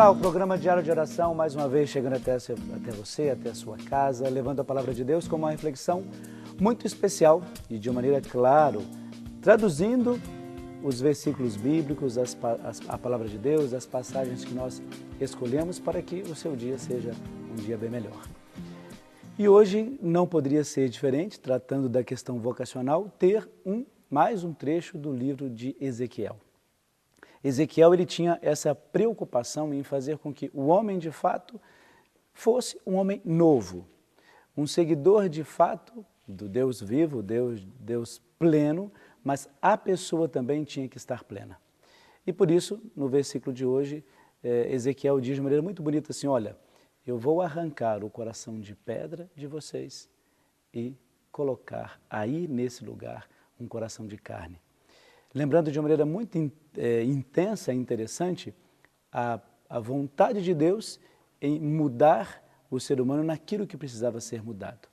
Olá, o programa Diário de Oração, mais uma vez chegando até você, até a sua casa, levando a Palavra de Deus como uma reflexão muito especial e de uma maneira clara, traduzindo os versículos bíblicos, a Palavra de Deus, as passagens que nós escolhemos para que o seu dia seja um dia bem melhor. E hoje não poderia ser diferente, tratando da questão vocacional, ter mais um trecho do livro de Ezequiel. Ezequiel ele tinha essa preocupação em fazer com que o homem de fato fosse um homem novo, um seguidor de fato do Deus vivo, Deus pleno, mas a pessoa também tinha que estar plena. E por isso, no versículo de hoje, Ezequiel diz de maneira muito bonita assim, olha, eu vou arrancar o coração de pedra de vocês e colocar aí nesse lugar um coração de carne. Lembrando de uma maneira muito intensa e interessante a vontade de Deus em mudar o ser humano naquilo que precisava ser mudado.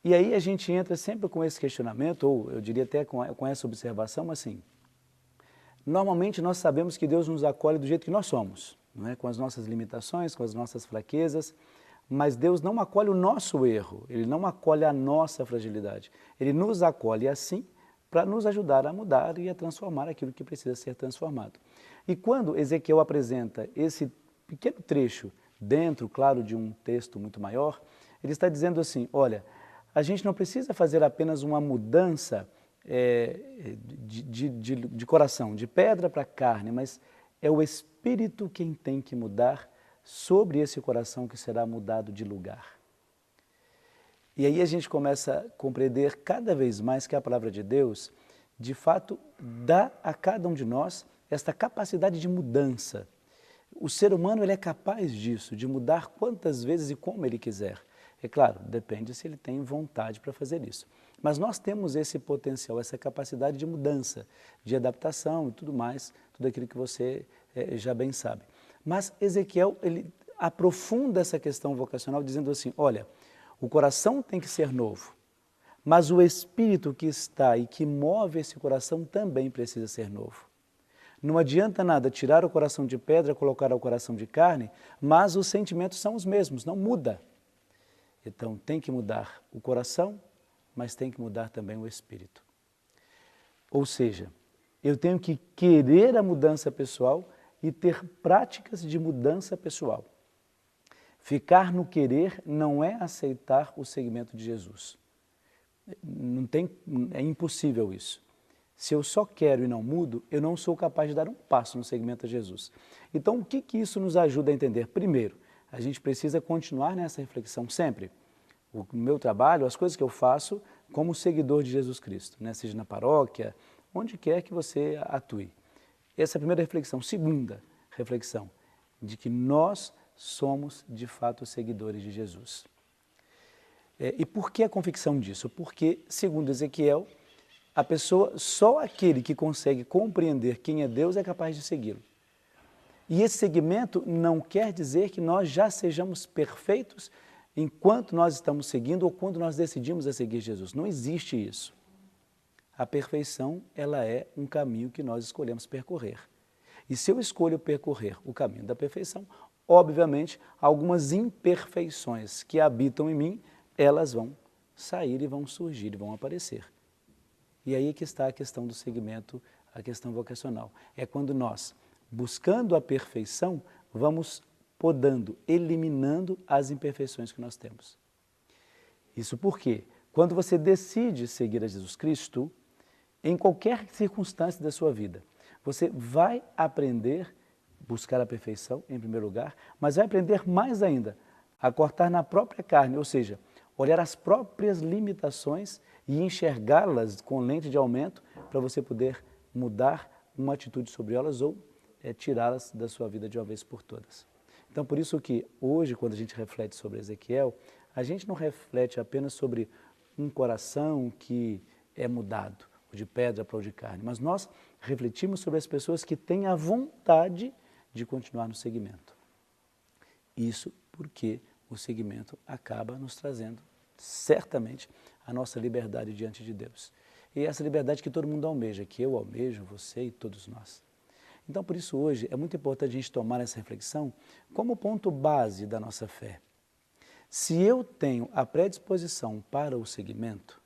E aí a gente entra sempre com esse questionamento, ou eu diria até com essa observação, assim, normalmente nós sabemos que Deus nos acolhe do jeito que nós somos, não é? Com as nossas limitações, com as nossas fraquezas, mas Deus não acolhe o nosso erro, Ele não acolhe a nossa fragilidade, Ele nos acolhe assim, para nos ajudar a mudar e a transformar aquilo que precisa ser transformado. E quando Ezequiel apresenta esse pequeno trecho dentro, claro, de um texto muito maior, ele está dizendo assim, olha, a gente não precisa fazer apenas uma mudança de coração, de pedra para carne, mas é o Espírito quem tem que mudar sobre esse coração que será mudado de lugar. E aí a gente começa a compreender cada vez mais que a palavra de Deus, de fato, dá a cada um de nós esta capacidade de mudança. O ser humano ele é capaz disso, de mudar quantas vezes e como ele quiser. É claro, depende se ele tem vontade para fazer isso. Mas nós temos esse potencial, essa capacidade de mudança, de adaptação e tudo mais, tudo aquilo que você já bem sabe. Mas Ezequiel, ele aprofunda essa questão vocacional dizendo assim, olha, o coração tem que ser novo, mas o Espírito que está e que move esse coração também precisa ser novo. Não adianta nada tirar o coração de pedra, colocar o coração de carne, mas os sentimentos são os mesmos, não muda. Então tem que mudar o coração, mas tem que mudar também o Espírito. Ou seja, eu tenho que querer a mudança pessoal e ter práticas de mudança pessoal. Ficar no querer não é aceitar o seguimento de Jesus. É impossível isso. Se eu só quero e não mudo, eu não sou capaz de dar um passo no seguimento a Jesus. Então, o que isso nos ajuda a entender? Primeiro, a gente precisa continuar nessa reflexão sempre. O meu trabalho, as coisas que eu faço como seguidor de Jesus Cristo, né? Seja na paróquia, onde quer que você atue. Essa é a primeira reflexão. Segunda reflexão, de que nós somos, de fato, seguidores de Jesus. E por que a convicção disso? Porque, segundo Ezequiel, a pessoa, só aquele que consegue compreender quem é Deus é capaz de segui-lo. E esse seguimento não quer dizer que nós já sejamos perfeitos enquanto nós estamos seguindo ou quando nós decidimos a seguir Jesus. Não existe isso. A perfeição, ela é um caminho que nós escolhemos percorrer. E se eu escolho percorrer o caminho da perfeição, obviamente, algumas imperfeições que habitam em mim, elas vão sair e vão surgir e vão aparecer. E aí é que está a questão do seguimento, a questão vocacional. É quando nós, buscando a perfeição, vamos podando, eliminando as imperfeições que nós temos. Isso porque, quando você decide seguir a Jesus Cristo, em qualquer circunstância da sua vida, você vai aprender buscar a perfeição, em primeiro lugar, mas vai aprender mais ainda a cortar na própria carne, ou seja, olhar as próprias limitações e enxergá-las com lente de aumento para você poder mudar uma atitude sobre elas ou tirá-las da sua vida de uma vez por todas. Então, por isso que hoje, quando a gente reflete sobre Ezequiel, a gente não reflete apenas sobre um coração que é mudado, de pedra para o de carne, mas nós refletimos sobre as pessoas que têm a vontade de continuar no seguimento. Isso porque o seguimento acaba nos trazendo, certamente, a nossa liberdade diante de Deus. E essa liberdade que todo mundo almeja, que eu almejo, você e todos nós. Então, por isso, hoje, é muito importante a gente tomar essa reflexão como ponto base da nossa fé. Se eu tenho a predisposição para o seguimento,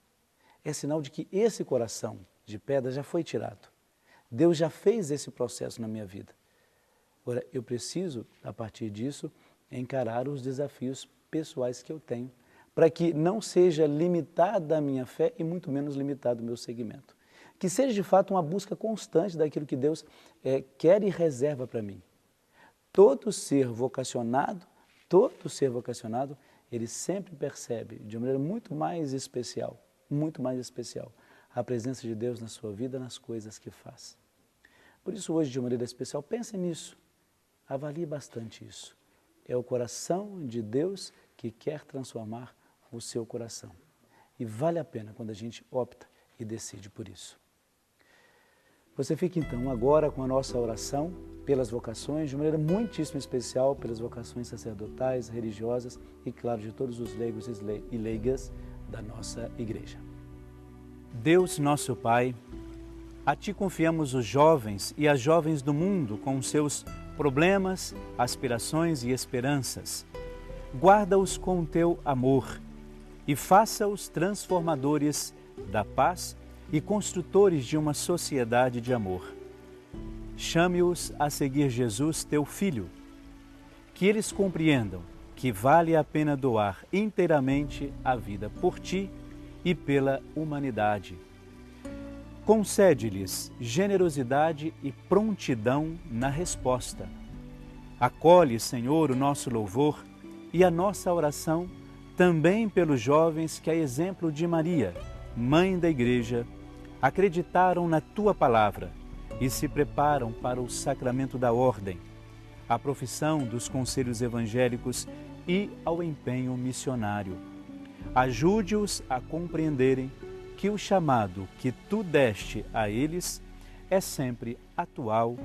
é sinal de que esse coração de pedra já foi tirado. Deus já fez esse processo na minha vida. Agora, eu preciso, a partir disso, encarar os desafios pessoais que eu tenho, para que não seja limitada a minha fé e muito menos limitado o meu seguimento. Que seja, de fato, uma busca constante daquilo que Deus quer e reserva para mim. Todo ser vocacionado, ele sempre percebe, de uma maneira muito mais especial, a presença de Deus na sua vida, nas coisas que faz. Por isso, hoje, de uma maneira especial, pense nisso, avalie bastante isso. É o coração de Deus que quer transformar o seu coração. E vale a pena quando a gente opta e decide por isso. Você fica então agora com a nossa oração pelas vocações, de maneira muitíssimo especial, pelas vocações sacerdotais, religiosas e, claro, de todos os leigos e leigas da nossa igreja. Deus, nosso Pai, a Ti confiamos os jovens e as jovens do mundo com os seus problemas, aspirações e esperanças. Guarda-os com o Teu amor e faça-os transformadores da paz e construtores de uma sociedade de amor. Chame-os a seguir Jesus, Teu Filho, que eles compreendam que vale a pena doar inteiramente a vida por Ti e pela humanidade. Concede-lhes generosidade e prontidão na resposta. Acolhe, Senhor, o nosso louvor e a nossa oração também pelos jovens que, a exemplo de Maria, Mãe da Igreja, acreditaram na Tua palavra e se preparam para o sacramento da ordem, a profissão dos conselhos evangélicos e ao empenho missionário. Ajude-os a compreenderem que o chamado que Tu deste a eles é sempre atual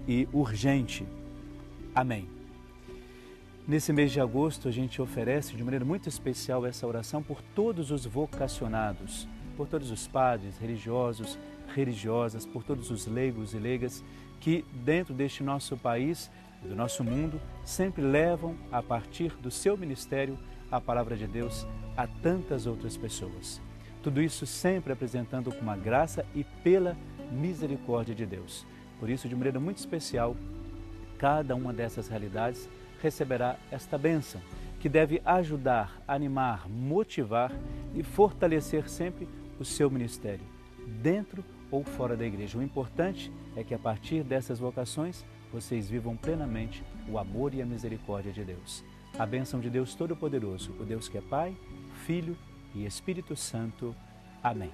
e urgente. Amém. Nesse mês de agosto, a gente oferece de maneira muito especial essa oração por todos os vocacionados, por todos os padres, religiosos, religiosas, por todos os leigos e leigas que, dentro deste nosso país, do nosso mundo, sempre levam, a partir do seu ministério, a palavra de Deus a tantas outras pessoas. Tudo isso sempre apresentando com a graça e pela misericórdia de Deus. Por isso, de maneira muito especial, cada uma dessas realidades receberá esta bênção, que deve ajudar, animar, motivar e fortalecer sempre o seu ministério, dentro ou fora da igreja. O importante é que, a partir dessas vocações, vocês vivam plenamente o amor e a misericórdia de Deus. A bênção de Deus Todo-Poderoso, o Deus que é Pai, Filho e Espírito Santo. Amém.